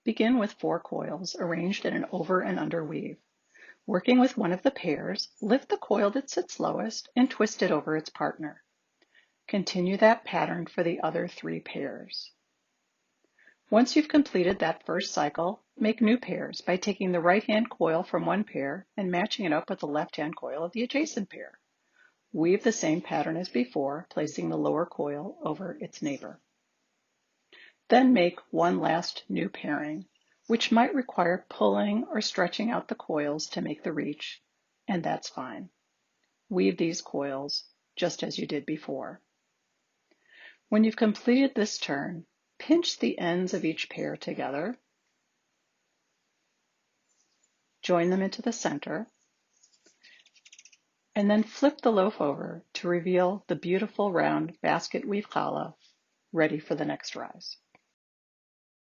Begin with 4 coils arranged in an over and under weave. Working with one of the pairs, lift the coil that sits lowest and twist it over its partner. Continue that pattern for the other 3 pairs. Once you've completed that first cycle, make new pairs by taking the right-hand coil from one pair and matching it up with the left-hand coil of the adjacent pair. Weave the same pattern as before, placing the lower coil over its neighbor. Then make one last new pairing, which might require pulling or stretching out the coils to make the reach, and that's fine. Weave these coils just as you did before. When you've completed this turn, pinch the ends of each pair together, join them into the center, and then flip the loaf over to reveal the beautiful round basket weave challah ready for the next rise.